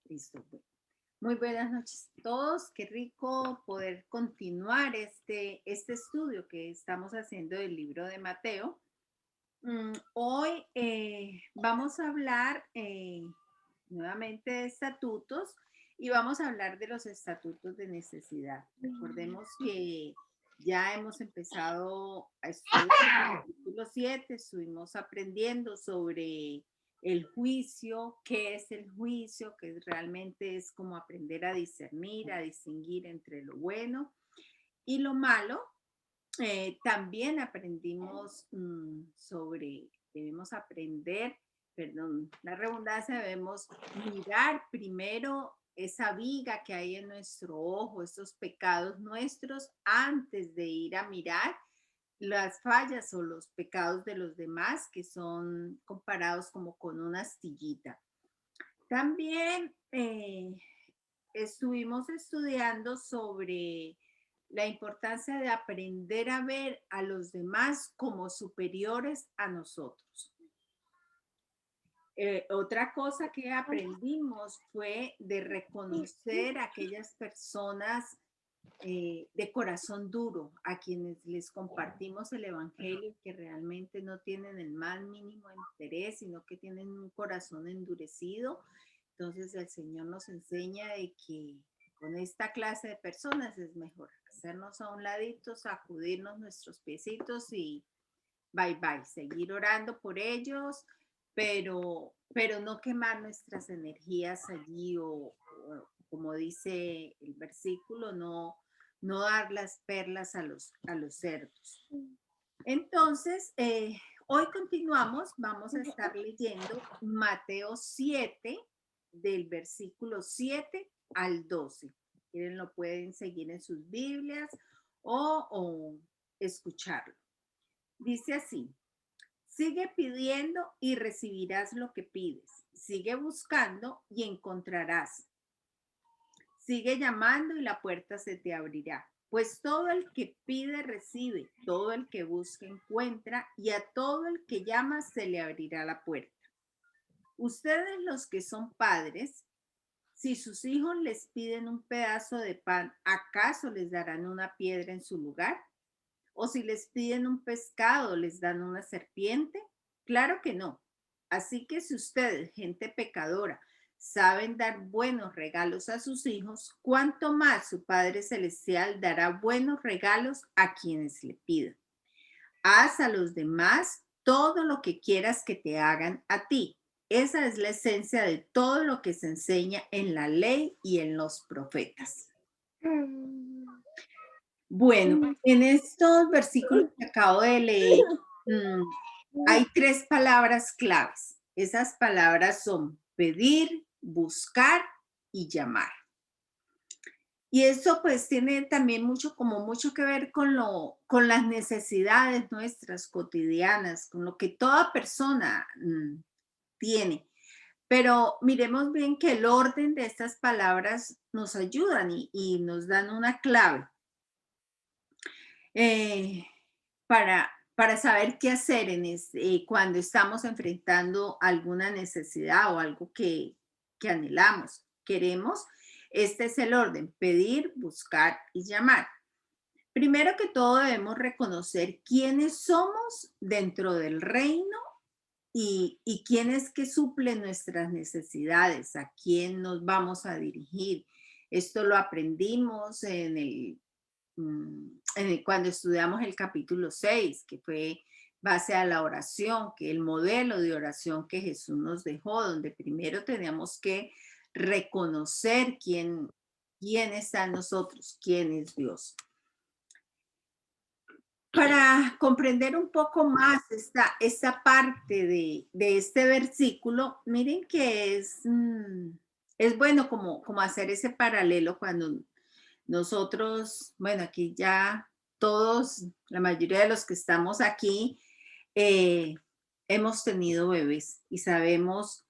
Listo. Muy buenas noches a todos. Qué rico poder continuar este estudio que estamos haciendo del libro de Mateo. Hoy vamos a hablar nuevamente de estatutos y vamos a hablar de los estatutos de necesidad. Recordemos que ya hemos empezado a estudiar el capítulo 7, estuvimos aprendiendo sobre el juicio, qué es el juicio, que realmente es como aprender a discernir, a distinguir entre lo bueno y lo malo. También aprendimos debemos aprender, perdón, la redundancia, debemos mirar primero esa viga que hay en nuestro ojo, esos pecados nuestros, antes de ir a mirar las fallas o los pecados de los demás, que son comparados como con una astillita. También estuvimos estudiando sobre la importancia de aprender a ver a los demás como superiores a nosotros. Otra cosa que aprendimos fue de reconocer a aquellas personas de corazón duro, a quienes les compartimos el evangelio, que realmente no tienen el más mínimo interés, sino que tienen un corazón endurecido. Entonces el Señor nos enseña de que con esta clase de personas es mejor hacernos a un ladito, sacudirnos nuestros piecitos y bye bye, seguir orando por ellos, pero no quemar nuestras energías allí o como dice el versículo, no dar las perlas a los cerdos. Entonces, hoy continuamos, vamos a estar leyendo Mateo 7, del versículo 7 al 12. Quieren, lo pueden seguir en sus Biblias o escucharlo. Dice así: sigue pidiendo y recibirás lo que pides. Sigue buscando y encontrarás. Sigue llamando y la puerta se te abrirá. Pues todo el que pide recibe, todo el que busca encuentra, y a todo el que llama se le abrirá la puerta. Ustedes, los que son padres, si sus hijos les piden un pedazo de pan, ¿acaso les darán una piedra en su lugar? ¿O si les piden un pescado, les dan una serpiente? Claro que no. Así que si ustedes, gente pecadora, saben dar buenos regalos a sus hijos, ¿cuánto más su Padre Celestial dará buenos regalos a quienes le pidan? Haz a los demás todo lo que quieras que te hagan a ti. Esa es la esencia de todo lo que se enseña en la ley y en los profetas. Bueno, en estos versículos que acabo de leer, hay tres palabras claves. Esas palabras son pedir, buscar y llamar. Y eso pues tiene también mucho que ver con las necesidades nuestras cotidianas, con lo que toda persona tiene. Pero miremos bien que el orden de estas palabras nos ayudan y nos dan una clave. eh, para saber qué hacer cuando estamos enfrentando alguna necesidad o algo que anhelamos, queremos. Este es el orden: pedir, buscar y llamar. Primero que todo debemos reconocer quiénes somos dentro del reino y quién es que suple nuestras necesidades, a quién nos vamos a dirigir. Esto lo aprendimos cuando estudiamos el capítulo 6, que fue base a la oración, que el modelo de oración que Jesús nos dejó, donde primero tenemos que reconocer quién está en nosotros, quién es Dios. Para comprender un poco más esta parte de este versículo, miren que es bueno como hacer ese paralelo cuando nosotros, bueno, aquí ya todos, la mayoría de los que estamos aquí, hemos tenido bebés y sabemos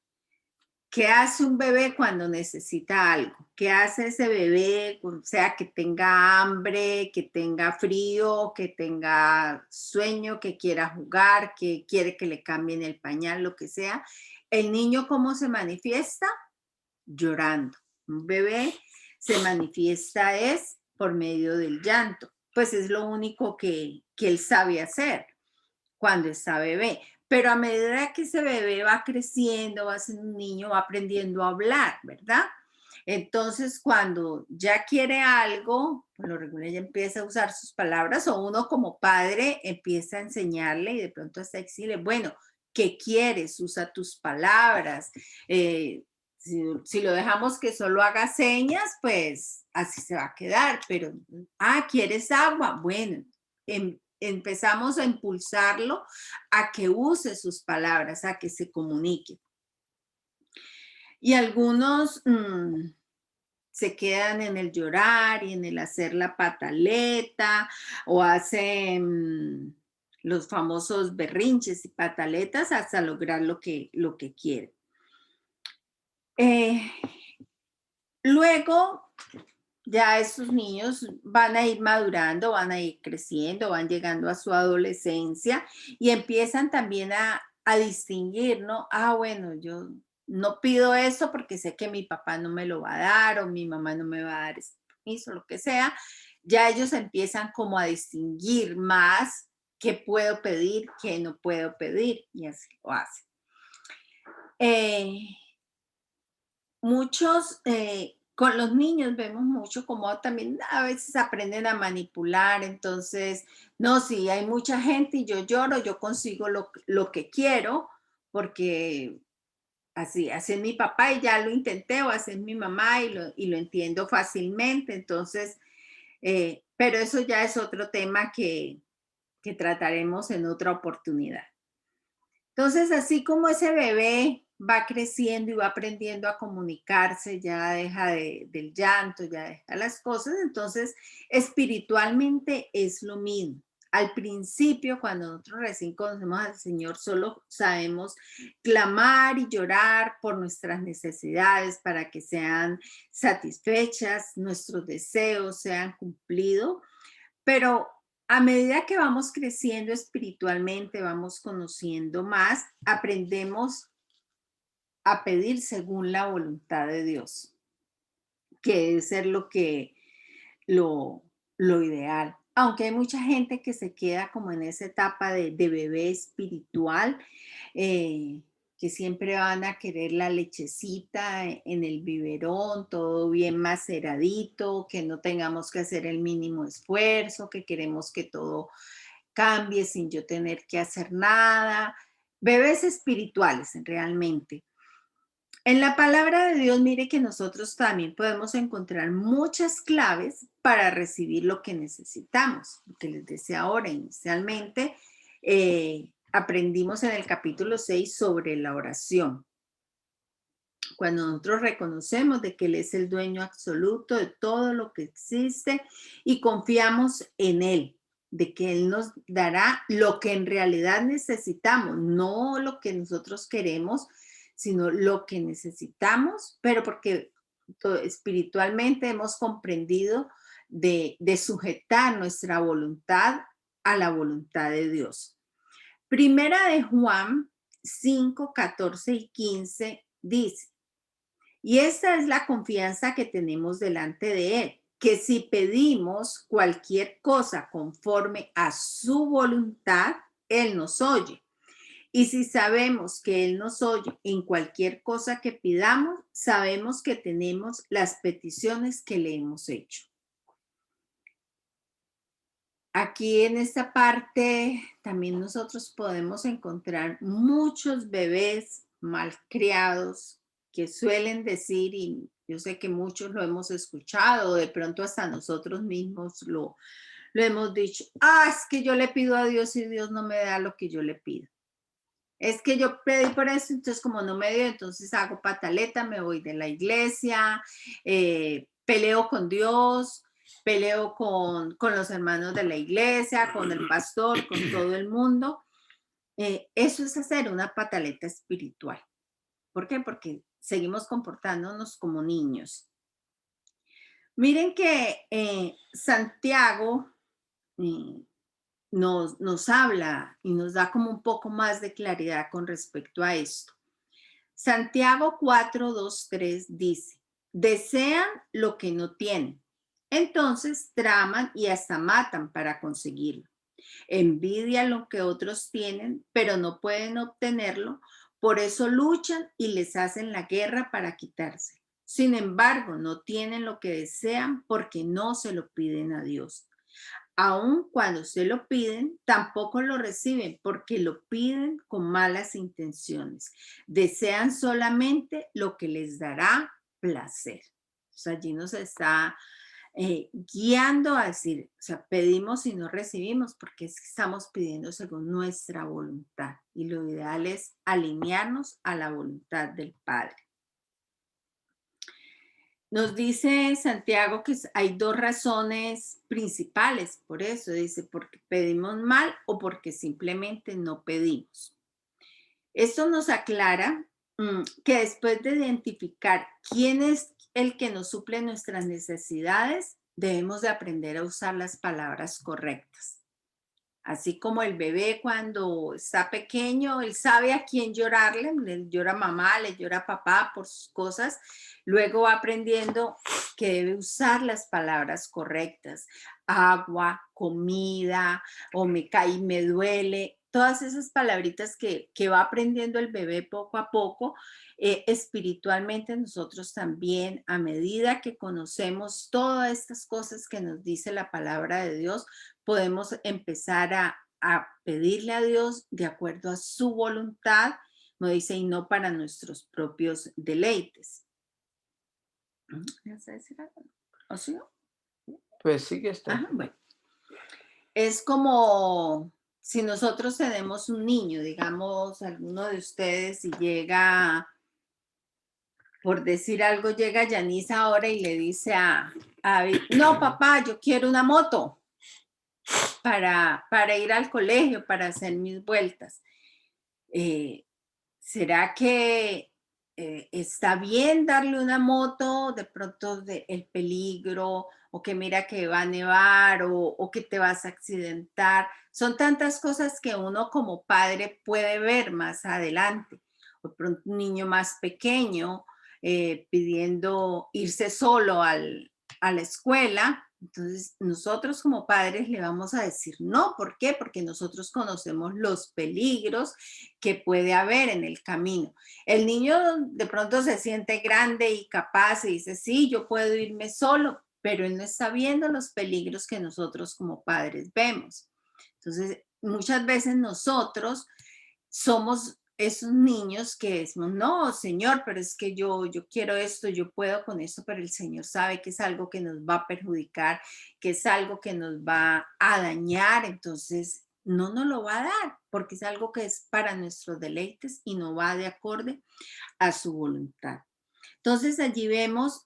qué hace un bebé cuando necesita algo, qué hace ese bebé, o sea, que tenga hambre, que tenga frío, que tenga sueño, que quiera jugar, que quiere que le cambien el pañal, lo que sea. El niño, ¿cómo se manifiesta? llorando. Un bebé se manifiesta es por medio del llanto, pues es lo único que él sabe hacer cuando está bebé. Pero a medida que ese bebé va creciendo, va siendo un niño, va aprendiendo a hablar, ¿verdad? Entonces, cuando ya quiere algo, por lo regular ya empieza a usar sus palabras o uno como padre empieza a enseñarle y de pronto hasta decirle, bueno, ¿qué quieres? Usa tus palabras. Si lo dejamos que solo haga señas, pues así se va a quedar. Pero, ¿quieres agua? Bueno, empezamos a impulsarlo a que use sus palabras, a que se comunique. Y algunos se quedan en el llorar y en el hacer la pataleta o hacen los famosos berrinches y pataletas hasta lograr lo que quieren. Luego, ya estos niños van a ir madurando, van a ir creciendo, van llegando a su adolescencia y empiezan también a distinguir, ¿no? Bueno, yo no pido eso porque sé que mi papá no me lo va a dar o mi mamá no me va a dar ese permiso, lo que sea. Ya ellos empiezan como a distinguir más qué puedo pedir, qué no puedo pedir y así lo hacen. Muchos, con los niños vemos mucho como también a veces aprenden a manipular, entonces, no, si hay mucha gente y yo lloro, yo consigo lo que quiero, porque así es mi papá y ya lo intenté, o así es mi mamá y lo entiendo fácilmente, entonces, pero eso ya es otro tema que trataremos en otra oportunidad. Entonces, así como ese bebé va creciendo y va aprendiendo a comunicarse, ya deja del llanto, ya deja las cosas, entonces espiritualmente es lo mismo. Al principio, cuando nosotros recién conocemos al Señor, solo sabemos clamar y llorar por nuestras necesidades para que sean satisfechas, nuestros deseos sean cumplidos, pero a medida que vamos creciendo espiritualmente, vamos conociendo más, aprendemos a pedir según la voluntad de Dios, que debe ser lo, lo ideal. Aunque hay mucha gente que se queda como en esa etapa de bebé espiritual, eh, que siempre van a querer la lechecita en el biberón, todo bien maceradito, que no tengamos que hacer el mínimo esfuerzo, que queremos que todo cambie sin yo tener que hacer nada. Bebés espirituales, realmente. En la palabra de Dios, mire que nosotros también podemos encontrar muchas claves para recibir lo que necesitamos. Lo que les decía ahora inicialmente, aprendimos en el capítulo 6 sobre la oración. Cuando nosotros reconocemos de que Él es el dueño absoluto de todo lo que existe y confiamos en Él, de que Él nos dará lo que en realidad necesitamos, no lo que nosotros queremos, sino lo que necesitamos, pero porque espiritualmente hemos comprendido de sujetar nuestra voluntad a la voluntad de Dios. Primera de Juan 5, 14 y 15 dice, y esa es la confianza que tenemos delante de Él, que si pedimos cualquier cosa conforme a su voluntad, Él nos oye. Y si sabemos que Él nos oye en cualquier cosa que pidamos, sabemos que tenemos las peticiones que le hemos hecho. Aquí en esta parte también nosotros podemos encontrar muchos bebés malcriados que suelen decir, y yo sé que muchos lo hemos escuchado, de pronto hasta nosotros mismos lo hemos dicho, es que yo le pido a Dios y Dios no me da lo que yo le pido. Es que yo pedí por eso, entonces como no me dio, entonces hago pataleta, me voy de la iglesia, peleo con Dios, peleo con los hermanos de la iglesia, con el pastor, con todo el mundo. Eso es hacer una pataleta espiritual. ¿Por qué? Porque seguimos comportándonos como niños. Miren que Santiago eh, nos habla y nos da como un poco más de claridad con respecto a esto. Santiago 4, 2, 3 dice, desean lo que no tienen, entonces traman y hasta matan para conseguirlo. Envidian lo que otros tienen, pero no pueden obtenerlo, por eso luchan y les hacen la guerra para quitarse. Sin embargo, no tienen lo que desean porque no se lo piden a Dios. Aun cuando se lo piden, tampoco lo reciben porque lo piden con malas intenciones. Desean solamente lo que les dará placer. O sea, allí nos está guiando a decir, o sea, pedimos y no recibimos porque es que estamos pidiendo según nuestra voluntad. Y lo ideal es alinearnos a la voluntad del Padre. Nos dice Santiago que hay dos razones principales por eso. Dice, porque pedimos mal o porque simplemente no pedimos. Esto nos aclara que después de identificar quién es el que nos suple nuestras necesidades, debemos de aprender a usar las palabras correctas. Así como el bebé cuando está pequeño, él sabe a quién llorarle, le llora a mamá, le llora a papá por sus cosas, luego va aprendiendo que debe usar las palabras correctas, agua, comida, o me cae y me duele, todas esas palabritas que va aprendiendo el bebé poco a poco, espiritualmente nosotros también, a medida que conocemos todas estas cosas que nos dice la palabra de Dios, podemos empezar a pedirle a Dios de acuerdo a su voluntad, nos dice, y no para nuestros propios deleites. ¿Vas a decir algo? ¿O sí? Pues sí que está. Ajá, bueno. Es como si nosotros tenemos un niño, digamos, alguno de ustedes, y llega, por decir algo, llega Yanis ahora y le dice a David, no, papá, yo quiero una moto para ir al colegio, para hacer mis vueltas. ¿Será que está bien darle una moto de pronto el peligro o que mira que va a nevar o que te vas a accidentar? Son tantas cosas que uno como padre puede ver más adelante. O de pronto un niño más pequeño pidiendo irse solo a la escuela. Entonces, nosotros como padres le vamos a decir no. ¿Por qué? Porque nosotros conocemos los peligros que puede haber en el camino. El niño de pronto se siente grande y capaz y dice, sí, yo puedo irme solo, pero él no está viendo los peligros que nosotros como padres vemos. Entonces, muchas veces nosotros somos esos niños que decimos, no, Señor, pero es que yo quiero esto, yo puedo con esto, pero el Señor sabe que es algo que nos va a perjudicar, que es algo que nos va a dañar, entonces no nos lo va a dar, porque es algo que es para nuestros deleites y no va de acorde a su voluntad. Entonces allí vemos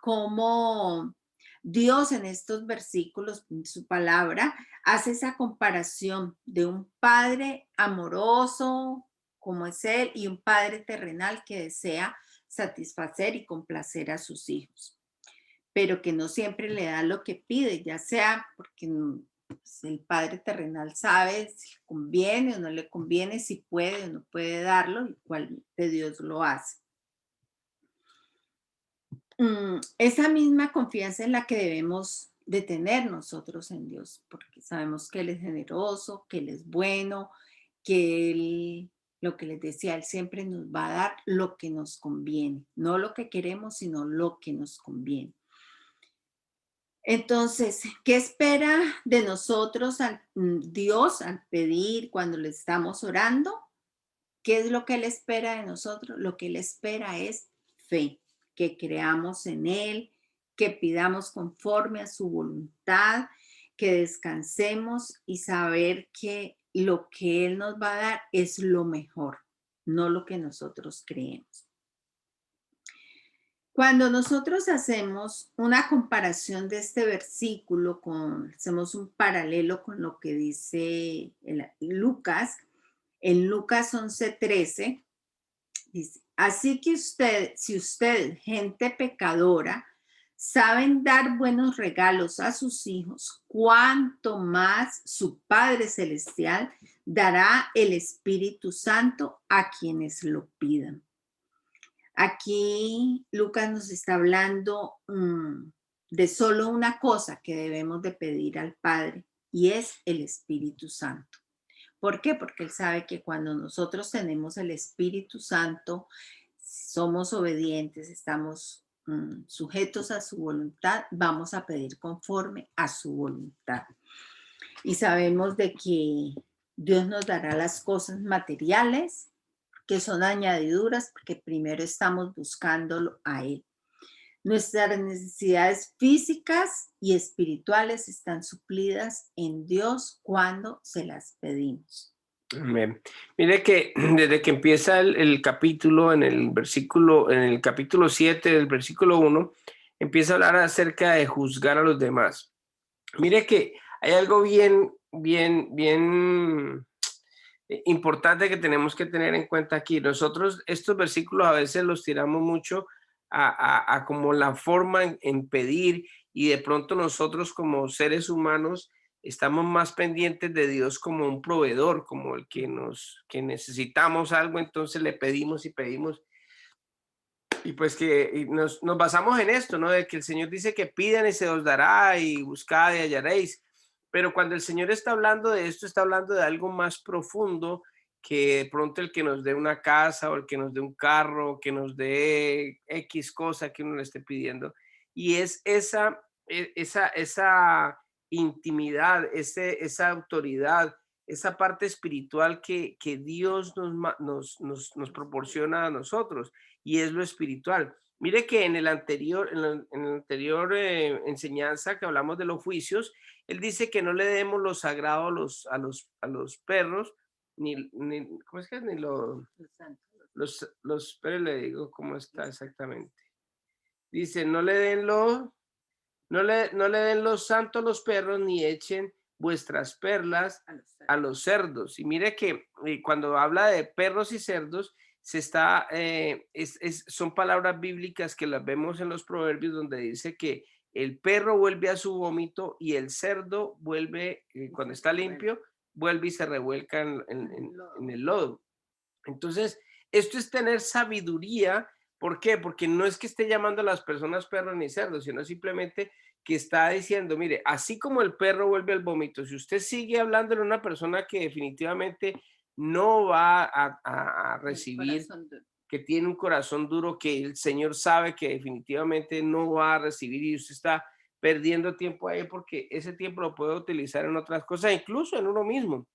cómo Dios en estos versículos, en su palabra, hace esa comparación de un padre amoroso como es Él y un padre terrenal que desea satisfacer y complacer a sus hijos, pero que no siempre le da lo que pide, ya sea porque pues, el padre terrenal sabe si le conviene o no le conviene, si puede o no puede darlo, y cuál de Dios lo hace. Esa misma confianza en la que debemos de tener nosotros en Dios, porque sabemos que Él es generoso, que Él es bueno, que Él, lo que les decía, Él siempre nos va a dar lo que nos conviene, no lo que queremos, sino lo que nos conviene. Entonces, ¿qué espera de nosotros Dios al pedir cuando le estamos orando? ¿Qué es lo que Él espera de nosotros? Lo que Él espera es fe, que creamos en Él, que pidamos conforme a su voluntad, que descansemos y saber que lo que Él nos va a dar es lo mejor, no lo que nosotros creemos. Cuando nosotros hacemos una comparación de este versículo, hacemos un paralelo con lo que dice Lucas, en Lucas 11:13, dice, así que si usted, gente pecadora, saben dar buenos regalos a sus hijos, cuánto más su Padre Celestial dará el Espíritu Santo a quienes lo pidan. Aquí Lucas nos está hablando de solo una cosa que debemos de pedir al Padre y es el Espíritu Santo. ¿Por qué? Porque Él sabe que cuando nosotros tenemos el Espíritu Santo, somos obedientes, estamos sujetos a su voluntad, vamos a pedir conforme a su voluntad. Y sabemos de que Dios nos dará las cosas materiales que son añadiduras porque primero estamos buscándolo a Él. Nuestras necesidades físicas y espirituales están suplidas en Dios cuando se las pedimos. Amén. Mire que desde que empieza el capítulo, en el capítulo 7 del versículo 1, empieza a hablar acerca de juzgar a los demás. Mire que hay algo bien importante que tenemos que tener en cuenta aquí. Nosotros estos versículos a veces los tiramos mucho a como la forma en pedir, y de pronto nosotros como seres humanos estamos más pendientes de Dios como un proveedor, como el que necesitamos algo, entonces le pedimos y pedimos. Y pues que nos basamos en esto, ¿no? De que el Señor dice que pidan y se os dará, y buscad y hallaréis. Pero cuando el Señor está hablando de esto, está hablando de algo más profundo, que de pronto el que nos dé una casa o el que nos dé un carro, que nos dé X cosa que uno le esté pidiendo. Y es esa intimidad, esa autoridad, esa parte espiritual que Dios nos proporciona a nosotros, y es lo espiritual. Mire que en el anterior, enseñanza que hablamos de los juicios, él dice que no le demos lo sagrado a los perros, ¿cómo es que es? Ni pero le digo cómo está exactamente. Dice, no le den los santos a los perros, ni echen vuestras perlas a los cerdos. Y mire que cuando habla de perros y cerdos, son palabras bíblicas que las vemos en los proverbios, donde dice que el perro vuelve a su vómito y el cerdo vuelve, cuando está limpio, vuelve y se revuelca en el lodo. Entonces, esto es tener sabiduría. ¿Por qué? Porque no es que esté llamando a las personas perros ni cerdos, sino simplemente que está diciendo, mire, así como el perro vuelve al vómito, si usted sigue hablándole a una persona que definitivamente no va a recibir, que tiene un corazón duro, que el Señor sabe que definitivamente no va a recibir, y usted está perdiendo tiempo ahí, porque ese tiempo lo puede utilizar en otras cosas, incluso en uno mismo.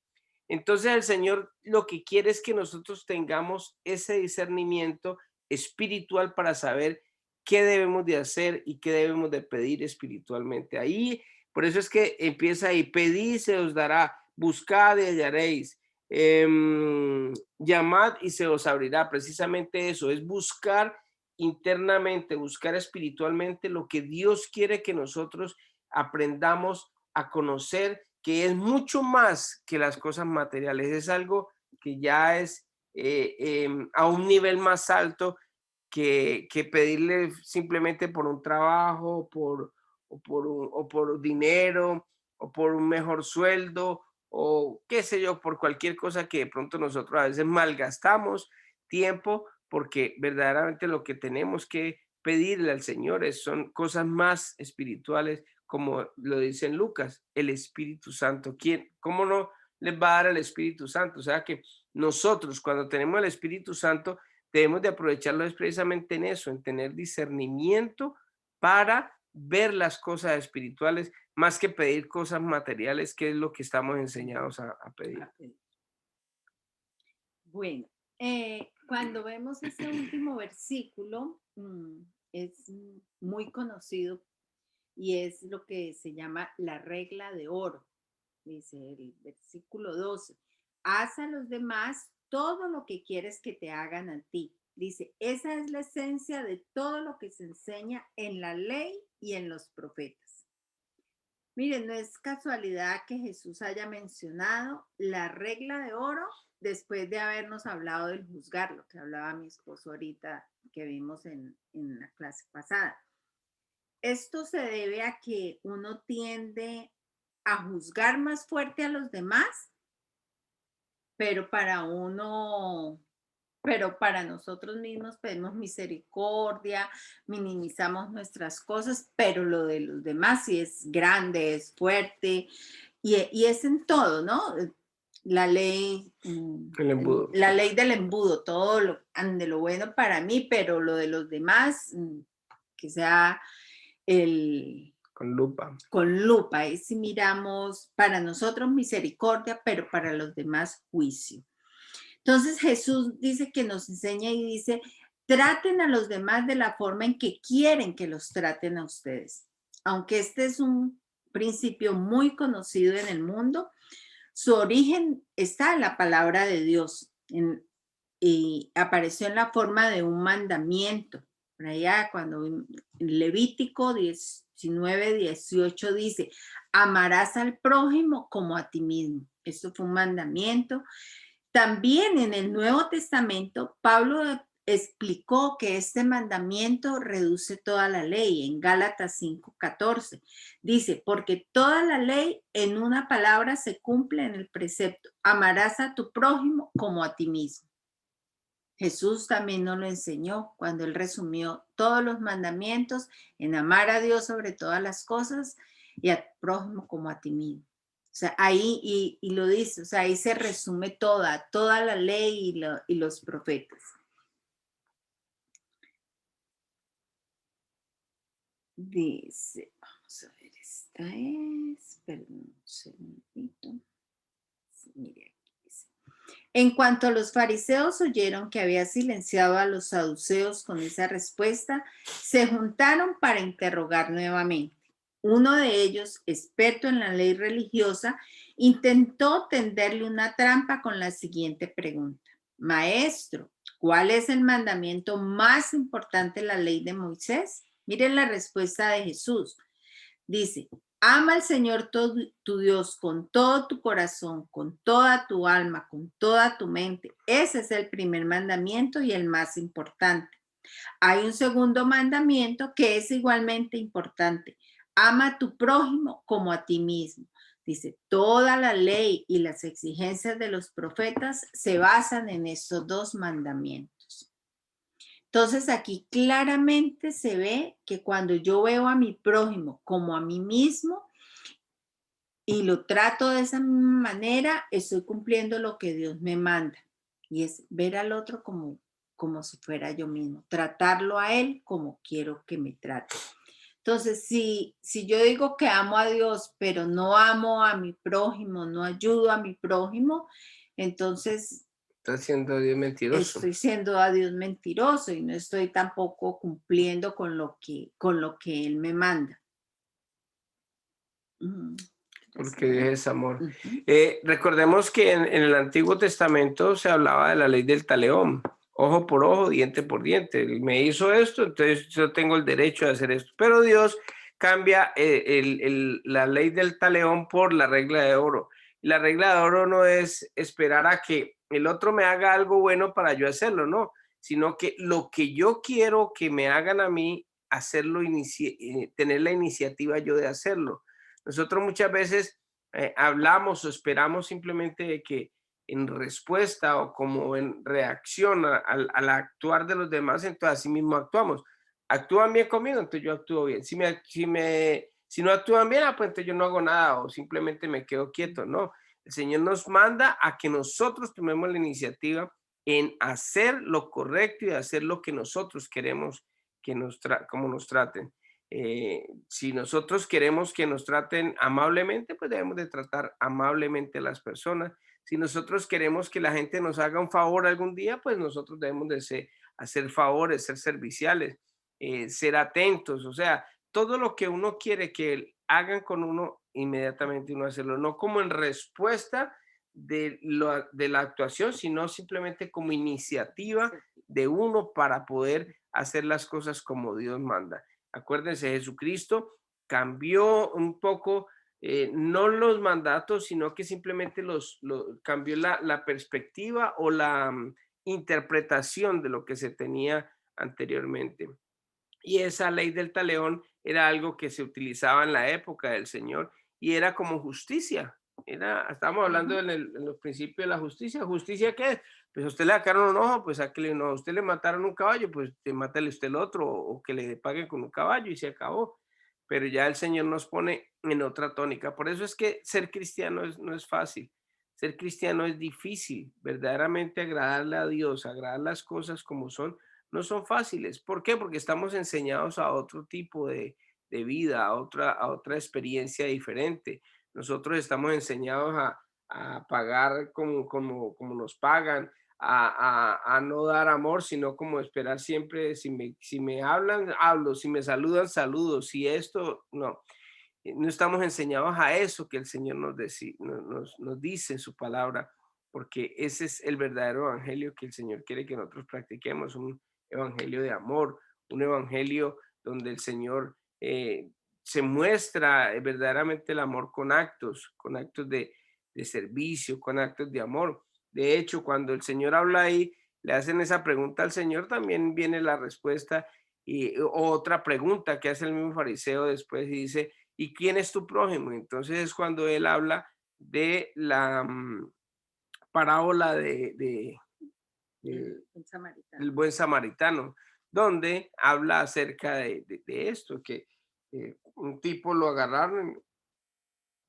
Entonces el Señor lo que quiere es que nosotros tengamos ese discernimiento espiritual para saber qué debemos de hacer y qué debemos de pedir espiritualmente. Ahí, por eso es que empieza ahí: pedid, se os dará; buscad y hallaréis; llamad y se os abrirá. Precisamente eso es buscar internamente, buscar espiritualmente lo que Dios quiere que nosotros aprendamos a conocer, que es mucho más que las cosas materiales, es algo que ya es a un nivel más alto que pedirle simplemente por un trabajo, o por dinero, o por un mejor sueldo, o qué sé yo, por cualquier cosa que de pronto nosotros a veces malgastamos tiempo, porque verdaderamente lo que tenemos que pedirle al Señor son cosas más espirituales, como lo dice en Lucas, el Espíritu Santo. ¿Cómo no les va a dar el Espíritu Santo? O sea que nosotros, cuando tenemos el Espíritu Santo, debemos de aprovecharlo precisamente en eso, en tener discernimiento para ver las cosas espirituales, más que pedir cosas materiales, que es lo que estamos enseñados a pedir. Bueno, cuando vemos este último versículo, es muy conocido y es lo que se llama la regla de oro. Dice el versículo 12: haz a los demás todo lo que quieres que te hagan a ti. Dice, esa es la esencia de todo lo que se enseña en la ley y en los profetas. Miren, no es casualidad que Jesús haya mencionado la regla de oro después de habernos hablado del juzgar, lo que hablaba mi esposo ahorita, que vimos en la clase pasada. Esto se debe a que uno tiende a juzgar más fuerte a los demás, pero para uno pero para nosotros mismos pedimos misericordia, minimizamos nuestras cosas, pero lo de los demás sí es grande, es fuerte y es en todo, ¿no? La ley, El embudo. la ley del embudo, todo lo, ande lo bueno para mí, pero lo de los demás, que sea el, Con lupa. con lupa, y si miramos para nosotros misericordia, pero para los demás juicio. Entonces Jesús dice que nos enseña y dice, traten a los demás de la forma en que quieren que los traten a ustedes. Aunque este es un principio muy conocido en el mundo, su origen está en la palabra de Dios y apareció en la forma de un mandamiento. Por allá cuando en Levítico 19:18 dice, amarás al prójimo como a ti mismo. Esto fue un mandamiento. También en el Nuevo Testamento, Pablo explicó que este mandamiento reduce toda la ley en Gálatas 5:14. Dice, porque toda la ley en una palabra se cumple en el precepto, amarás a tu prójimo como a ti mismo. Jesús también nos lo enseñó cuando él resumió todos los mandamientos en amar a Dios sobre todas las cosas y a tu prójimo como a ti mismo. O sea, ahí, y lo dice, o sea, ahí se resume toda la ley y los profetas. Dice, vamos a ver, esta es, perdón, un segundito. Sí, mire aquí dice. En cuanto a los fariseos oyeron que había silenciado a los saduceos con esa respuesta, se juntaron para interrogar nuevamente. Uno de ellos, experto en la ley religiosa, intentó tenderle una trampa con la siguiente pregunta. Maestro, ¿cuál es el mandamiento más importante de la ley de Moisés? Miren la respuesta de Jesús. Dice, ama al Señor tu Dios con todo tu corazón, con toda tu alma, con toda tu mente. Ese es el primer mandamiento y el más importante. Hay un segundo mandamiento que es igualmente importante. Ama a tu prójimo como a ti mismo. Dice, toda la ley y las exigencias de los profetas se basan en estos dos mandamientos. Entonces aquí claramente se ve que cuando yo veo a mi prójimo como a mí mismo y lo trato de esa manera, estoy cumpliendo lo que Dios me manda. Y es ver al otro como si fuera yo mismo, tratarlo a él como quiero que me trate. Entonces, si yo digo que amo a Dios, pero no amo a mi prójimo, no ayudo a mi prójimo, entonces Está siendo Dios mentiroso. estoy siendo a Dios mentiroso y no estoy tampoco cumpliendo con lo que Él me manda. Porque Dios es amor. Uh-huh. Recordemos que en el Antiguo Testamento se hablaba de la ley del talión, ojo por ojo, diente por diente. Él me hizo esto, entonces yo tengo el derecho de hacer esto. Pero Dios cambia la ley del talión por la regla de oro. La regla de oro no es esperar a que el otro me haga algo bueno para yo hacerlo, no, sino que lo que yo quiero que me hagan a mí, hacerlo, tener la iniciativa yo de hacerlo. Nosotros muchas veces hablamos o esperamos simplemente de que en respuesta o como en reacción al actuar de los demás, entonces así mismo actuamos. Actúan bien conmigo, entonces yo actúo bien. Si no actúan bien, pues entonces yo no hago nada o simplemente me quedo quieto. No, el Señor nos manda a que nosotros tomemos la iniciativa en hacer lo correcto y hacer lo que nosotros queremos que como nos traten. Si nosotros queremos que nos traten amablemente, pues debemos de tratar amablemente a las personas. Si nosotros queremos que la gente nos haga un favor algún día, pues nosotros debemos de hacer favores, ser serviciales, ser atentos, o sea, todo lo que uno quiere que hagan con uno, inmediatamente uno hacerlo, no como en respuesta de la actuación, sino simplemente como iniciativa de uno para poder hacer las cosas como Dios manda. Acuérdense, Jesucristo cambió un poco, no los mandatos, sino que simplemente cambió la perspectiva o la interpretación de lo que se tenía anteriormente. Y esa ley del talión era algo que se utilizaba en la época del Señor y era como justicia. Estábamos hablando en los principios de la justicia. ¿Justicia qué es? Pues a usted le sacaron un ojo, pues sáquele un ojo. A usted le mataron un caballo, pues mátale usted el otro, o que le paguen con un caballo y se acabó. Pero ya el Señor nos pone en otra tónica. Por eso es que ser cristiano no es fácil. Ser cristiano es difícil. Verdaderamente agradarle a Dios, agradar las cosas como son, no son fáciles. ¿Por qué? Porque estamos enseñados a otro tipo de vida, a otra experiencia diferente. Nosotros estamos enseñados a pagar como nos pagan, a no dar amor, sino como esperar siempre, si me hablan, hablo, si me saludan, saludo, si esto, no. No estamos enseñados a eso que el Señor nos dice en su palabra, porque ese es el verdadero evangelio que el Señor quiere que nosotros practiquemos, un evangelio de amor, un evangelio donde el Señor se muestra verdaderamente el amor con actos de servicio, con actos de amor. De hecho, cuando el Señor habla ahí, le hacen esa pregunta al Señor, también viene la respuesta y otra pregunta que hace el mismo fariseo después y dice, ¿y quién es tu prójimo? Entonces es cuando él habla de la parábola del buen samaritano, donde habla acerca de esto, que un tipo lo agarraron,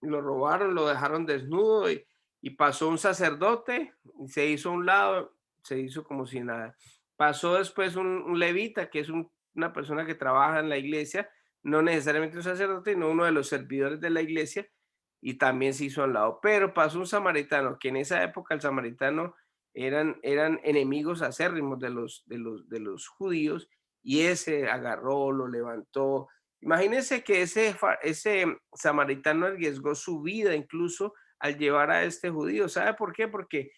lo robaron, lo dejaron desnudo y pasó un sacerdote y se hizo a un lado, se hizo como si nada. Pasó después un levita, que es una persona que trabaja en la iglesia, no necesariamente un sacerdote, sino uno de los servidores de la iglesia, y también se hizo a un lado. Pero pasó un samaritano, que en esa época el samaritano eran enemigos acérrimos de los judíos, y ese agarró, lo levantó. Imagínense que ese samaritano arriesgó su vida incluso al llevar a este judío. ¿Sabe por qué? Porque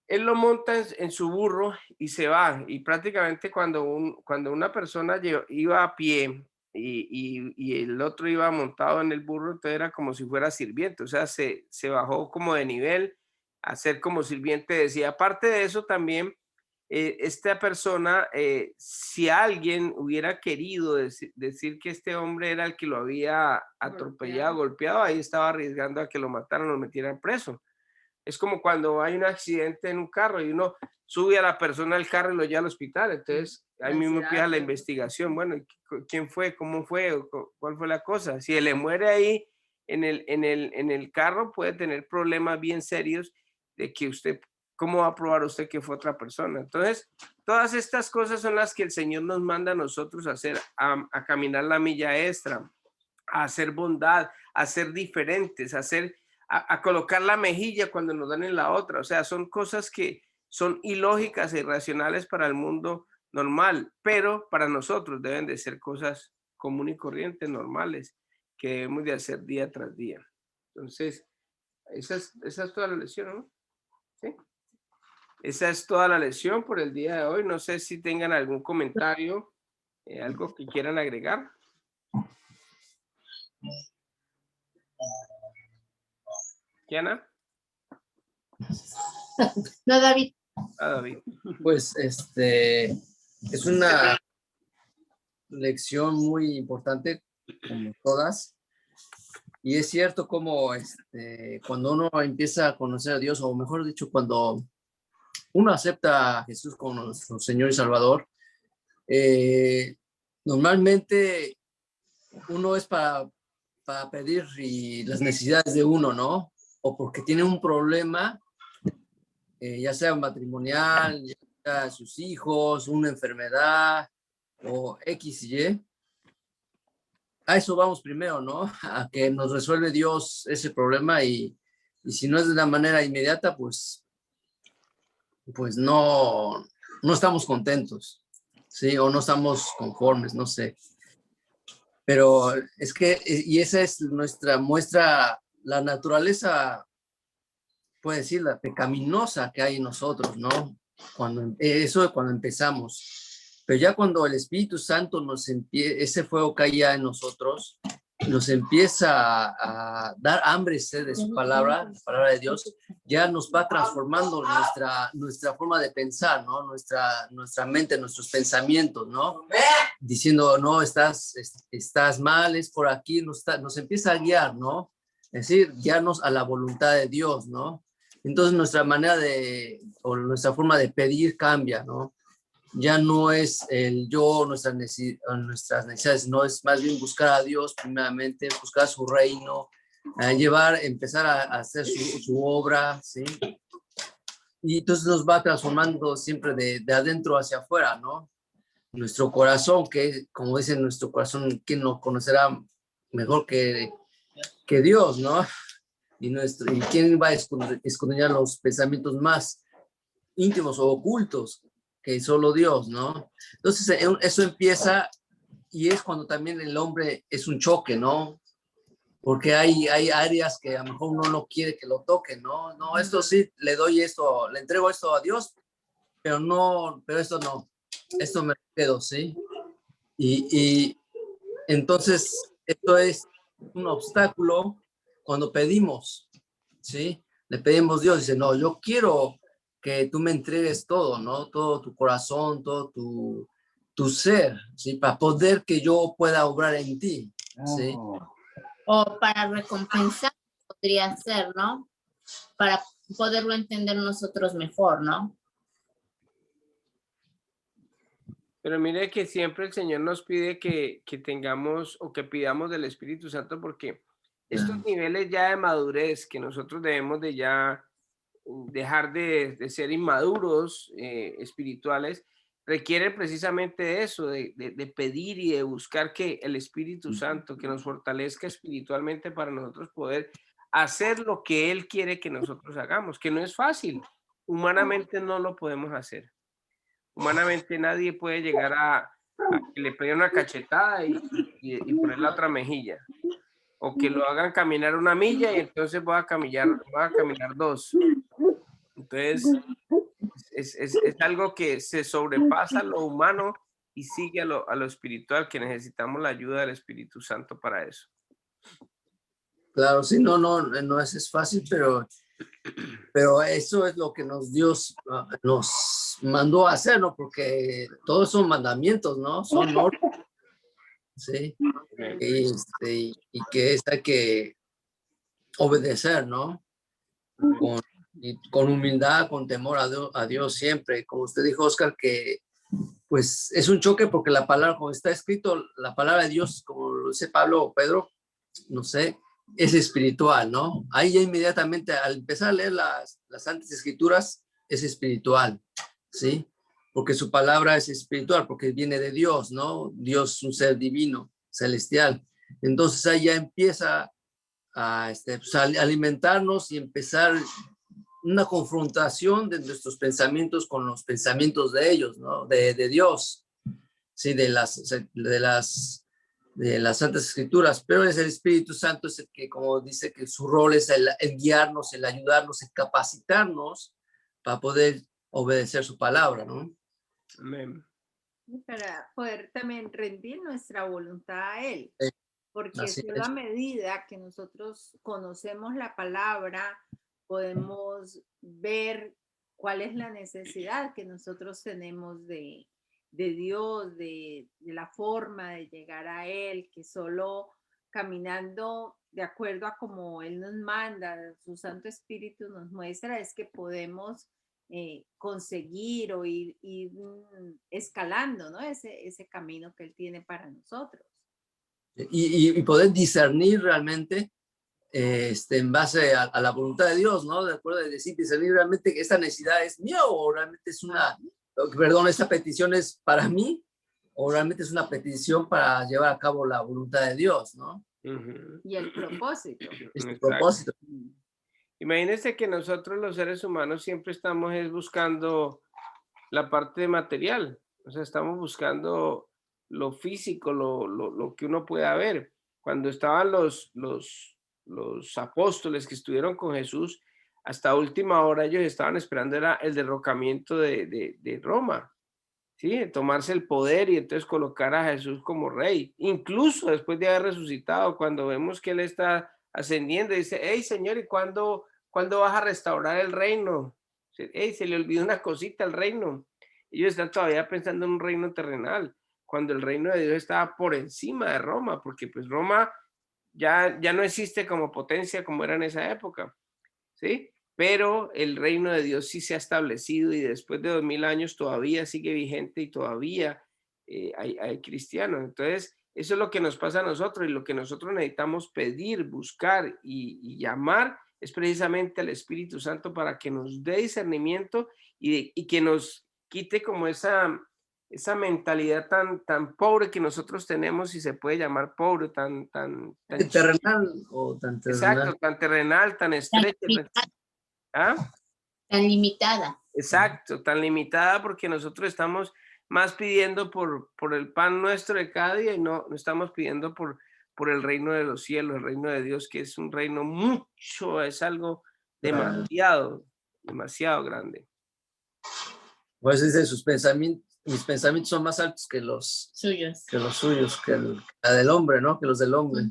él lo monta en su burro y se va. Y prácticamente cuando una persona iba a pie y el otro iba montado en el burro, entonces era como si fuera sirviente. O sea, se bajó como de nivel a ser como sirviente. Decía, aparte de eso también, esta persona, si alguien hubiera querido decir que este hombre era el que lo había atropellado, golpeado, ahí estaba arriesgando a que lo mataran, lo metieran preso. Es como cuando hay un accidente en un carro y uno sube a la persona al carro y lo lleva al hospital. Entonces, ahí mismo empieza la investigación. Bueno, ¿quién fue? ¿Cómo fue? ¿Cuál fue la cosa? Si él le muere ahí en el carro, puede tener problemas bien serios de que usted, ¿cómo va a probar usted que fue otra persona? Entonces, todas estas cosas son las que el Señor nos manda a nosotros a hacer, a caminar la milla extra, a hacer bondad, a ser diferentes, a colocar la mejilla cuando nos dan en la otra. O sea, son cosas que son ilógicas e irracionales para el mundo normal, pero para nosotros deben de ser cosas común y corrientes, normales, que debemos de hacer día tras día. Entonces, esa es toda la lección, ¿no? ¿Sí? Esa es toda la lección por el día de hoy. No sé si tengan algún comentario, algo que quieran agregar. ¿Kiana? No, David. David. Pues es una lección muy importante, como todas. Y es cierto como cuando uno empieza a conocer a Dios, o mejor dicho, cuando uno acepta a Jesús como nuestro Señor y Salvador, normalmente uno es para pedir y las necesidades de uno, ¿no? O porque tiene un problema, ya sea matrimonial, ya sea sus hijos, una enfermedad o X y Y. A eso vamos primero, ¿no? A que nos resuelve Dios ese problema y si no es de una manera inmediata, pues no estamos contentos, ¿sí? O no estamos conformes, no sé. Pero es que, y esa es nuestra muestra, la naturaleza, puede decir, la pecaminosa que hay en nosotros, ¿no? Eso es cuando empezamos. Pero ya cuando el Espíritu Santo ese fuego caía en nosotros, nos empieza a dar hambre y sed de su palabra, la palabra de Dios, ya nos va transformando nuestra forma de pensar, ¿no? Nuestra mente, nuestros pensamientos, ¿no? Diciendo, no, estás mal, es por aquí, nos empieza a guiar, ¿no? Es decir, guiarnos a la voluntad de Dios, ¿no? Entonces nuestra manera o nuestra forma de pedir cambia, ¿no? Ya no es el yo, nuestras necesidades, no es más bien buscar a Dios primeramente, buscar su reino, empezar a hacer su obra, ¿sí? Y entonces nos va transformando siempre de adentro hacia afuera, ¿no? Nuestro corazón, que como dicen, nuestro corazón, ¿quién lo conocerá mejor que Dios, ¿no? ¿Y quién va a escudriñar los pensamientos más íntimos o ocultos que solo Dios, ¿no? Entonces eso empieza y es cuando también el hombre es un choque, ¿no? Porque hay áreas que a lo mejor uno no quiere que lo toque, ¿no? No, esto sí, le doy esto, le entrego esto a Dios, pero esto no, esto me quedo, ¿sí? Y entonces esto es un obstáculo cuando pedimos, ¿sí? Le pedimos a Dios, dice, no, yo quiero que tú me entregues todo, ¿no? Todo tu corazón, todo tu ser, ¿sí? Para poder que yo pueda obrar en ti, ¿sí? O para recompensar, podría ser, ¿no? Para poderlo entender nosotros mejor, ¿no? Pero mire que siempre el Señor nos pide que tengamos o que pidamos del Espíritu Santo porque estos niveles ya de madurez que nosotros debemos de ya dejar de ser inmaduros espirituales, requiere precisamente eso, de pedir y de buscar que el Espíritu Santo, que nos fortalezca espiritualmente para nosotros poder hacer lo que Él quiere que nosotros hagamos, que no es fácil, humanamente no lo podemos hacer. Humanamente nadie puede llegar a que le peguen una cachetada y poner la otra mejilla. O que lo hagan caminar una milla y entonces va a caminar 2. Entonces, es algo que se sobrepasa lo humano y sigue a lo espiritual, que necesitamos la ayuda del Espíritu Santo para eso. Claro, sí, no es fácil, pero eso es lo que Dios nos mandó a hacer, ¿no? Porque todos son mandamientos, ¿no? Son órdenes, ¿sí? Y que hay que obedecer, ¿no? Con humildad, con temor a Dios siempre. Como usted dijo, Oscar, que pues es un choque porque la palabra, como está escrito, la palabra de Dios, como lo dice Pablo o Pedro, no sé, es espiritual, ¿no? Ahí ya inmediatamente al empezar a leer las Santas Escrituras, es espiritual, ¿sí? Porque su palabra es espiritual, porque viene de Dios, ¿no? Dios es un ser divino, celestial. Entonces ahí ya empieza pues, a alimentarnos y empezar una confrontación de nuestros pensamientos con los pensamientos de ellos, ¿no? De Dios, ¿sí? De las Santas Escrituras, pero es el Espíritu Santo es el que, como dice, que su rol es el guiarnos, el ayudarnos, el capacitarnos para poder obedecer su palabra, ¿no? Amén. Para poder también rendir nuestra voluntad a Él. Sí, Porque solo a medida que nosotros conocemos la palabra, podemos ver cuál es la necesidad que nosotros tenemos de Dios, de la forma de llegar a Él, que solo caminando de acuerdo a como Él nos manda, su Santo Espíritu nos muestra, es que podemos conseguir o ir escalando, ¿no? Ese camino que Él tiene para nosotros. Y poder discernir realmente en base a la voluntad de Dios, ¿no? De acuerdo, de decir, discernir realmente que esta necesidad es mía o realmente es esta petición es para mí o realmente es una petición para llevar a cabo la voluntad de Dios, ¿no? Y el propósito. Este propósito. Imagínense que nosotros los seres humanos siempre estamos buscando la parte material, o sea, estamos buscando lo físico, lo que uno pueda ver. Cuando estaban los apóstoles que estuvieron con Jesús, hasta última hora ellos estaban esperando era el derrocamiento de Roma, ¿sí? De tomarse el poder y entonces colocar a Jesús como rey. Incluso después de haber resucitado, cuando vemos que Él está ascendiendo, dice, hey, Señor, ¿y cuándo vas a restaurar el reino? Hey, se le olvidó una cosita al reino. Ellos están todavía pensando en un reino terrenal, cuando el reino de Dios estaba por encima de Roma, porque pues Roma ya no existe como potencia como era en esa época, ¿sí? Pero el reino de Dios sí se ha establecido y después de 2000 años todavía sigue vigente y todavía hay cristianos. Entonces, eso es lo que nos pasa a nosotros y lo que nosotros necesitamos pedir, buscar y llamar es precisamente al Espíritu Santo para que nos dé discernimiento y que nos quite como esa mentalidad tan pobre que nosotros tenemos, si se puede llamar pobre, tan terrenal o tan exacto, terrenal. tan terrenal, tan Tan estrecha. limitada, ¿Ah? tan limitada. Exacto, tan limitada porque nosotros estamos más pidiendo por el pan nuestro de cada día y no estamos pidiendo por el reino de los cielos, el reino de Dios, que es un reino mucho, es algo demasiado, demasiado grande. Pues dice, mis pensamientos son más altos que los Suyos. suyos, la del hombre, ¿no? Que los del hombre.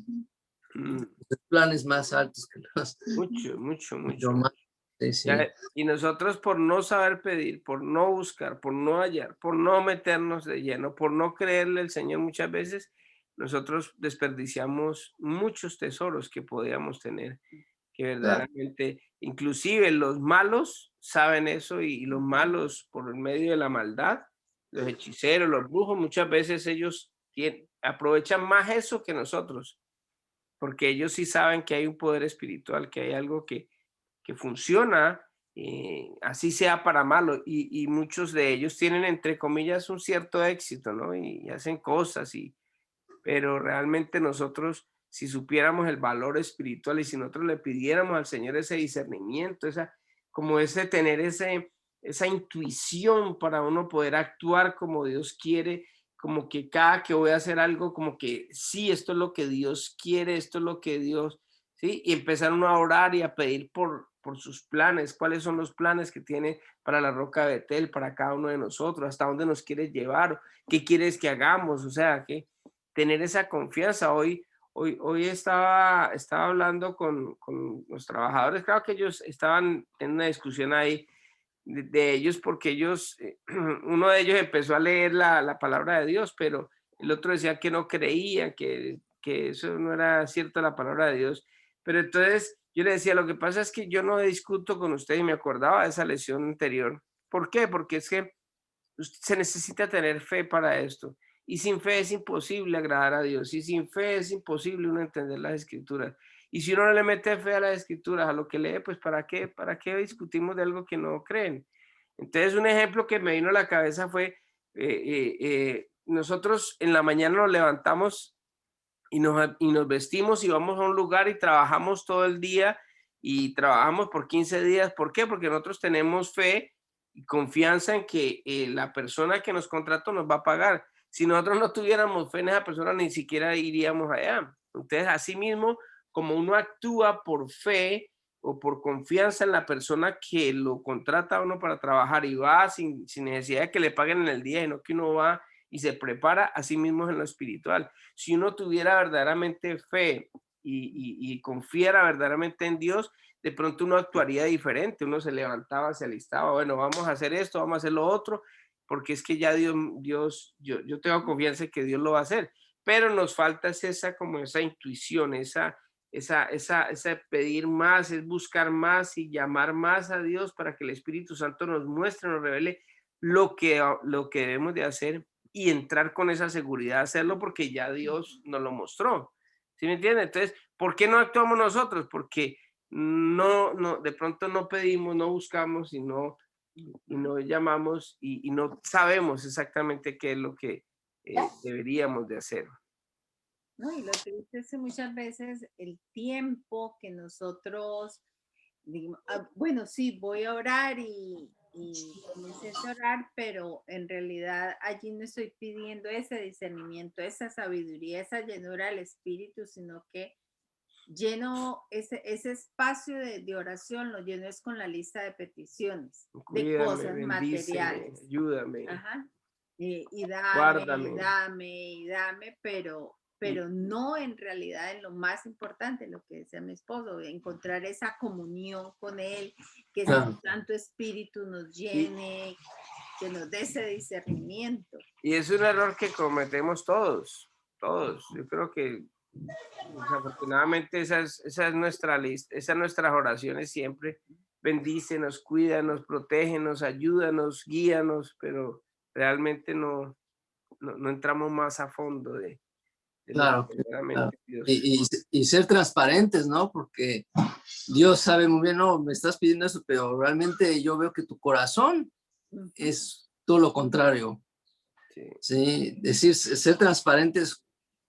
Mm, Los planes más altos que los mucho. más. Sí, sí. Ya, y nosotros por no saber pedir, por no buscar, por no hallar, por no meternos de lleno, por no creerle al Señor muchas veces, nosotros desperdiciamos muchos tesoros que podíamos tener, que verdaderamente, inclusive los malos saben eso y los malos por el medio de la maldad, los hechiceros, los brujos, muchas veces ellos aprovechan más eso que nosotros, porque ellos sí saben que hay un poder espiritual, que hay algo que funciona, así sea para malo, y muchos de ellos tienen, entre comillas, un cierto éxito, ¿no? Y hacen cosas, pero realmente nosotros, si supiéramos el valor espiritual y si nosotros le pidiéramos al Señor ese discernimiento, como tener esa intuición para uno poder actuar como Dios quiere, como que cada que voy a hacer algo, como que sí, esto es lo que Dios quiere, esto es lo que Dios, ¿sí? Y empezar uno a orar y a pedir por sus planes, cuáles son los planes que tiene para la Roca de Betel, para cada uno de nosotros, hasta dónde nos quiere llevar, qué quieres que hagamos, o sea, que tener esa confianza. Hoy estaba hablando con los trabajadores, claro que ellos estaban en una discusión ahí de ellos porque ellos, uno de ellos empezó a leer la palabra de Dios, pero el otro decía que no creía, que eso no era cierto la palabra de Dios. Pero entonces yo le decía, lo que pasa es que yo no discuto con usted y me acordaba de esa lección anterior. ¿Por qué? Porque es que se necesita tener fe para esto. Y sin fe es imposible agradar a Dios. Y sin fe es imposible uno entender las escrituras. Y si uno no le mete fe a las escrituras, a lo que lee, pues ¿para qué? ¿Para qué discutimos de algo que no creen? Entonces un ejemplo que me vino a la cabeza fue, nosotros en la mañana nos levantamos y nos vestimos y vamos a un lugar y trabajamos todo el día y trabajamos por 15 días. ¿Por qué? Porque nosotros tenemos fe y confianza en que la persona que nos contrató nos va a pagar. Si nosotros no tuviéramos fe en esa persona, ni siquiera iríamos allá. Entonces, así mismo, como uno actúa por fe o por confianza en la persona que lo contrata a uno para trabajar y va sin necesidad de que le paguen en el día, sino que uno va y se prepara a sí mismo en lo espiritual. Si uno tuviera verdaderamente fe y confiara verdaderamente en Dios, de pronto uno actuaría diferente, uno se levantaba, se alistaba, bueno, vamos a hacer esto, vamos a hacer lo otro, porque es que ya yo tengo confianza en que Dios lo va a hacer, pero nos falta como esa intuición, esa pedir más, es buscar más y llamar más a Dios para que el Espíritu Santo nos muestre, nos revele lo que debemos de hacer y entrar con esa seguridad a hacerlo porque ya Dios nos lo mostró. ¿Sí me entiende? Entonces, ¿por qué no actuamos nosotros? Porque de pronto no pedimos, no buscamos y no llamamos y no sabemos exactamente qué es lo que deberíamos de hacer. No, y lo triste es que muchas veces el tiempo que nosotros, digamos, bueno, sí, voy a orar y comencé a orar, pero en realidad allí no estoy pidiendo ese discernimiento, esa sabiduría, esa llenura del Espíritu, sino que lleno ese espacio de oración, lo lleno es con la lista de peticiones, de Cuídame, cosas bendíceme, materiales. ayúdame, Ajá. Y dame, guárdame. y dame, y dame, pero no en realidad en lo más importante, lo que decía mi esposo, encontrar esa comunión con él, que ese Santo Espíritu nos llene, que nos dé ese discernimiento. Y es un error que cometemos todos. Yo creo que Desafortunadamente esa es nuestra lista, esas son nuestras oraciones siempre. Bendícenos, cuídanos, protégenos, ayúdanos, guíanos, pero realmente no entramos más a fondo de lo Claro, que claro. verdaderamente Dios. Y ser transparentes, ¿no? Porque Dios sabe muy bien, no, me estás pidiendo eso, pero realmente yo veo que tu corazón es todo lo contrario. Sí. Sí, decir, ser transparentes,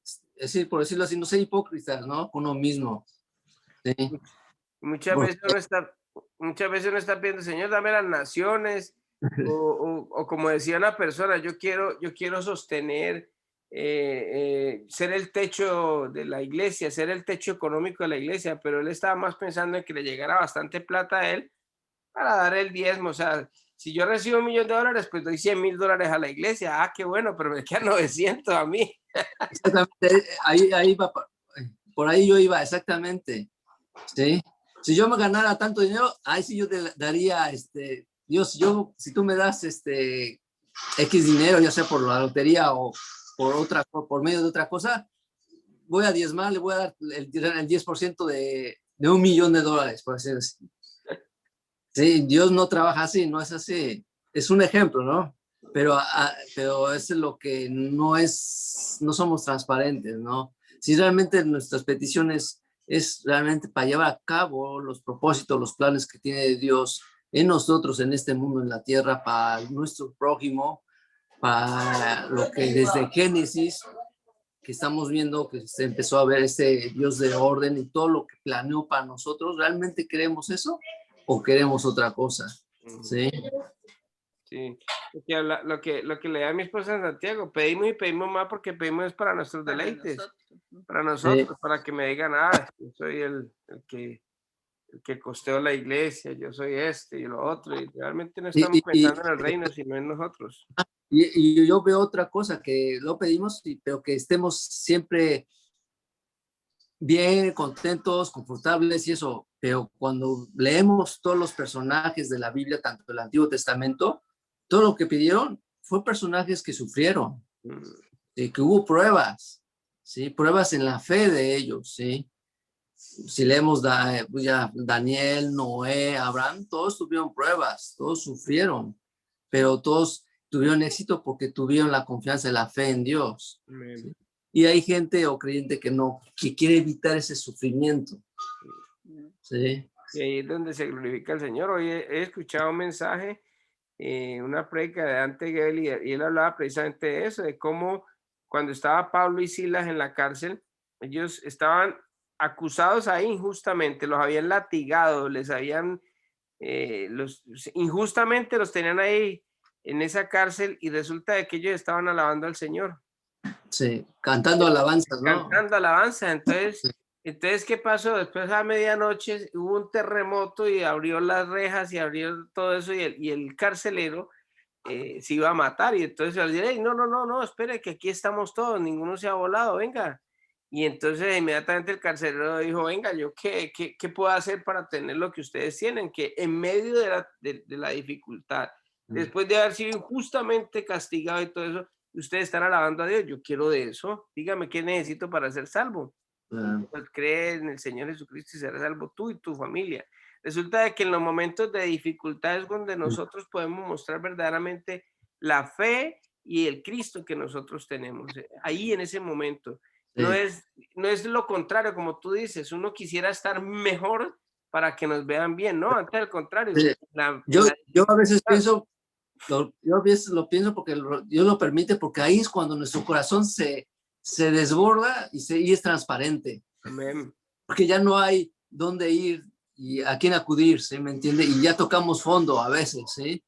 es decir, por decirlo así, no ser hipócritas, ¿no? Con uno mismo. Sí, Muchas porque, veces uno está pidiendo, Señor, dame las naciones, o como decía una persona, yo quiero sostener, ser el techo de la iglesia, ser el techo económico de la iglesia, pero él estaba más pensando en que le llegara bastante plata a él para dar el diezmo. O sea, si yo recibo $1.000.000, pues doy $100.000 a la iglesia. Ah, qué bueno, pero me quedan 900 a mí. exactamente, ahí va, por ahí yo iba, exactamente. Sí. Si yo me ganara tanto dinero, ahí sí yo te daría, Dios, si tú me das X dinero, ya sea por la lotería o por medio de otra cosa, voy a diezmar, le voy a dar el 10% de $1.000.000, por así decirlo. Sí, Dios no trabaja así, no es así. Es un ejemplo, ¿no? Pero eso es lo que no somos transparentes, ¿no? Si realmente nuestras peticiones es realmente para llevar a cabo los propósitos, los planes que tiene Dios en nosotros, en este mundo, en la tierra, para nuestro prójimo, para lo que desde Génesis, que estamos viendo que se empezó a ver ese Dios de orden y todo lo que planeó para nosotros, ¿realmente queremos eso o queremos otra cosa? ¿Sí? Sí, porque lo que le da a mi esposa en Santiago, pedimos y pedimos más porque pedimos es para nuestros Para deleites, nosotros. para Sí. nosotros, para que me digan, yo soy el que costeó la iglesia, yo soy este y lo otro, y realmente no estamos Y, y, pensando en el reino, sino en nosotros. y yo veo otra cosa que lo pedimos, pero que estemos siempre bien, contentos, confortables y eso. Pero cuando leemos todos los personajes de la Biblia, tanto del Antiguo Testamento, todo lo que pidieron fue personajes que sufrieron, Mm, que hubo pruebas, ¿sí? Pruebas en la fe de ellos, ¿sí? Si leemos ya Daniel, Noé, Abraham, todos tuvieron pruebas, todos sufrieron, pero todos tuvieron éxito porque tuvieron la confianza y la fe en Dios. amén. ¿Sí? Y hay gente o creyente que no, que quiere evitar ese sufrimiento. ¿Sí? Y ahí es donde se glorifica el Señor. Hoy he escuchado un mensaje, una prédica de Dante Gebel, y él hablaba precisamente de eso, de cómo cuando estaba Pablo y Silas en la cárcel, ellos estaban acusados ahí injustamente, los habían latigado, les habían, injustamente los tenían ahí en esa cárcel, y resulta de que ellos estaban alabando al Señor, Sí, cantando alabanzas, ¿no? cantando alabanza. Sí. Entonces, ¿qué pasó? Después a medianoche hubo un terremoto y abrió las rejas y abrió todo eso, y el carcelero se iba a matar, y entonces le dije, "Ey, no, espere, que aquí estamos todos, ninguno se ha volado, venga". Y entonces inmediatamente el carcelero dijo, venga, ¿yo qué puedo hacer para tener lo que ustedes tienen? Que en medio de la dificultad, después de haber sido injustamente castigado y todo eso, ustedes están alabando a Dios. Yo quiero de eso. Dígame qué necesito para ser salvo. Pues cree en el Señor Jesucristo y serás salvo tú y tu familia. Resulta de que en los momentos de dificultad es donde nosotros podemos mostrar verdaderamente la fe y el Cristo que nosotros tenemos. Ahí en ese momento. No Sí. es, no es lo contrario, como tú dices, uno quisiera estar mejor para que nos vean bien, ¿no? Antes al contrario, Sí. en la Yo a veces dificultad. pienso, yo a veces lo pienso porque Dios lo permite, porque ahí es cuando nuestro corazón se desborda y es transparente, Amén. porque ya no hay dónde ir y a quién acudir, ¿sí? ¿Me entiende? Y ya tocamos fondo a veces, ¿sí?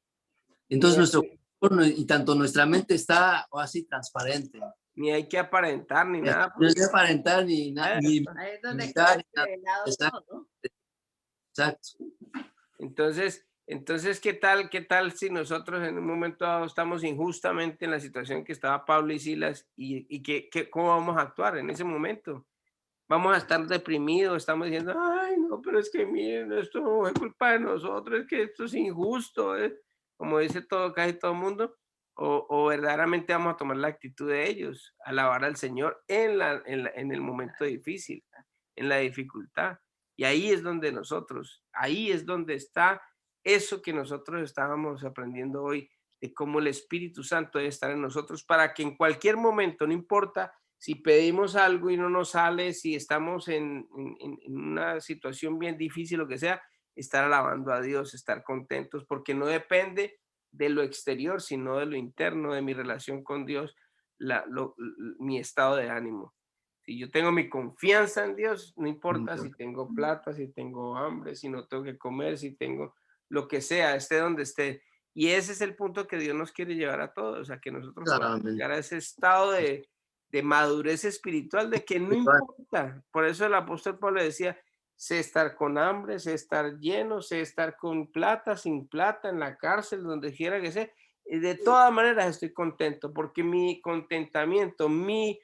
Entonces nuestro corazón y tanto nuestra mente está así transparente. Ni hay que aparentar ni nada. No es de aparentar ni Ahí es donde imitar, queda ni nada. revelado Exacto, todo. exacto. Entonces, ¿qué tal si nosotros en un momento dado estamos injustamente en la situación que estaba Pablo y Silas, y cómo vamos a actuar en ese momento? Vamos a estar deprimidos, estamos diciendo, ay, no, pero es que miren, esto no es culpa de nosotros, es que esto es injusto, como dice casi todo el mundo. o verdaderamente vamos a tomar la actitud de ellos, alabar al Señor en el momento difícil, en la dificultad. Y ahí es donde ahí es donde está eso que nosotros estábamos aprendiendo hoy, de cómo el Espíritu Santo debe estar en nosotros para que en cualquier momento, no importa si pedimos algo y no nos sale, si estamos en una situación bien difícil, lo que sea, estar alabando a Dios, estar contentos, porque no depende de lo exterior, sino de lo interno, de mi relación con Dios, mi estado de ánimo. Si yo tengo mi confianza en Dios, no importa si tengo plata, si tengo hambre, si no tengo que comer, si tengo lo que sea, esté donde esté. Y ese es el punto que Dios nos quiere llevar a todos, a que nosotros podamos Claramente. llegar a ese estado de madurez espiritual, de que no importa. Por eso el apóstol Pablo decía, sé estar con hambre, sé estar lleno, sé estar con plata, sin plata, en la cárcel, donde quiera que sea. Y de todas maneras estoy contento, porque mi contentamiento, mi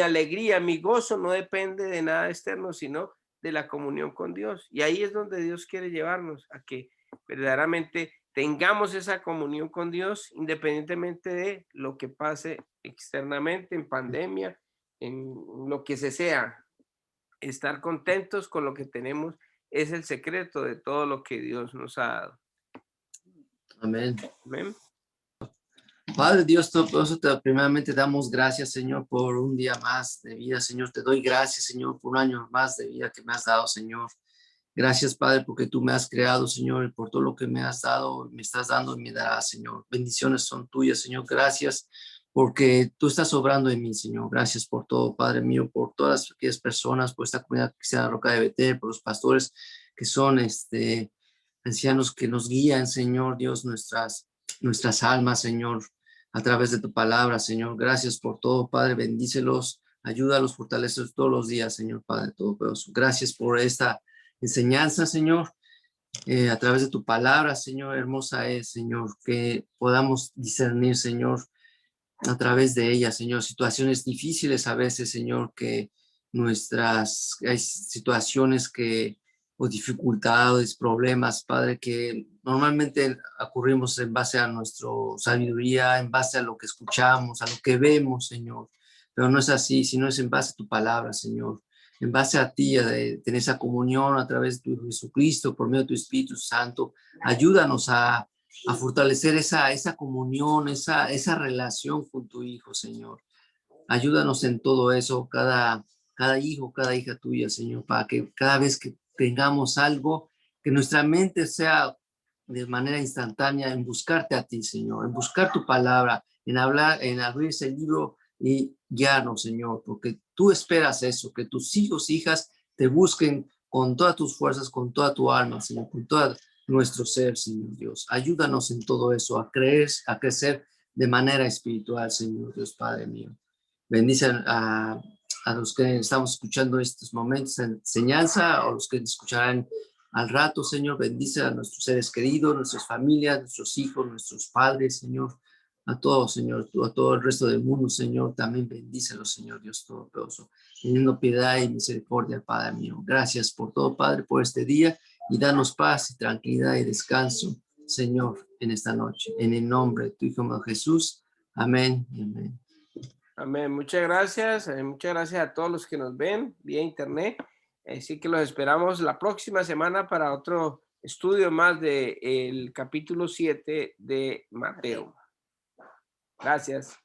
alegría, mi gozo no depende de nada externo, sino de la comunión con Dios. Y ahí es donde Dios quiere llevarnos, a que verdaderamente tengamos esa comunión con Dios independientemente de lo que pase externamente, en pandemia, en lo que se sea. Estar contentos con lo que tenemos es el secreto de todo lo que Dios nos ha dado. Amén. Amén. Padre Dios Todopoderoso, primeramente damos gracias, Señor, por un día más de vida, Señor. Te doy gracias, Señor, por un año más de vida que me has dado, Señor. Gracias, Padre, porque tú me has creado, Señor, y por todo lo que me has dado, me estás dando y me darás, Señor. Bendiciones son tuyas, Señor. Gracias porque tú estás obrando en mí, Señor. Gracias por todo, Padre mío, por todas aquellas personas, por esta comunidad cristiana Roca de Betel, por los pastores que son ancianos que nos guían, Señor Dios, nuestras almas, Señor, a través de tu palabra, Señor. Gracias por todo, Padre. Bendícelos, ayúdalos, fortalecelos todos los días, Señor, Padre Todopoderoso. Gracias por esta enseñanza, Señor, a través de tu palabra, Señor. Hermosa es, Señor, que podamos discernir, Señor, a través de ella, Señor, situaciones difíciles a veces, Señor, que hay situaciones o dificultades, problemas, Padre, que normalmente ocurrimos en base a nuestra sabiduría, en base a lo que escuchamos, a lo que vemos, Señor. Pero no es así, sino es en base a tu palabra, Señor. En base a ti, a tener esa comunión a través de tu Jesucristo, por medio de tu Espíritu Santo. Ayúdanos a fortalecer esa comunión, esa relación con tu Hijo, Señor. Ayúdanos en todo eso, cada hijo, cada hija tuya, Señor, para que cada vez que tengamos algo, que nuestra mente sea de manera instantánea en buscarte a ti, Señor, en buscar tu palabra, en abrir ese libro y guiarnos, Señor, porque tú esperas eso, que tus hijos, hijas te busquen con todas tus fuerzas, con toda tu alma, Señor, con todo nuestro ser, Señor Dios. Ayúdanos en todo eso, a crecer de manera espiritual, Señor Dios, Padre mío. Bendice a los que estamos escuchando estos momentos de enseñanza o los que escucharán al rato, Señor. Bendice a nuestros seres queridos, nuestras familias, nuestros hijos, nuestros padres, Señor. A todos, Señor, a todo el resto del mundo, Señor. También bendícelos, Señor Dios Todopoderoso. Teniendo piedad y misericordia, Padre mío. Gracias por todo, Padre, por este día y danos paz y tranquilidad y descanso, Señor, en esta noche. En el nombre de tu Hijo Jesús. Amén y amén. Amén. Muchas gracias. Muchas gracias a todos los que nos ven vía internet. Así que los esperamos la próxima semana para otro estudio más del capítulo 7 de Mateo. Gracias.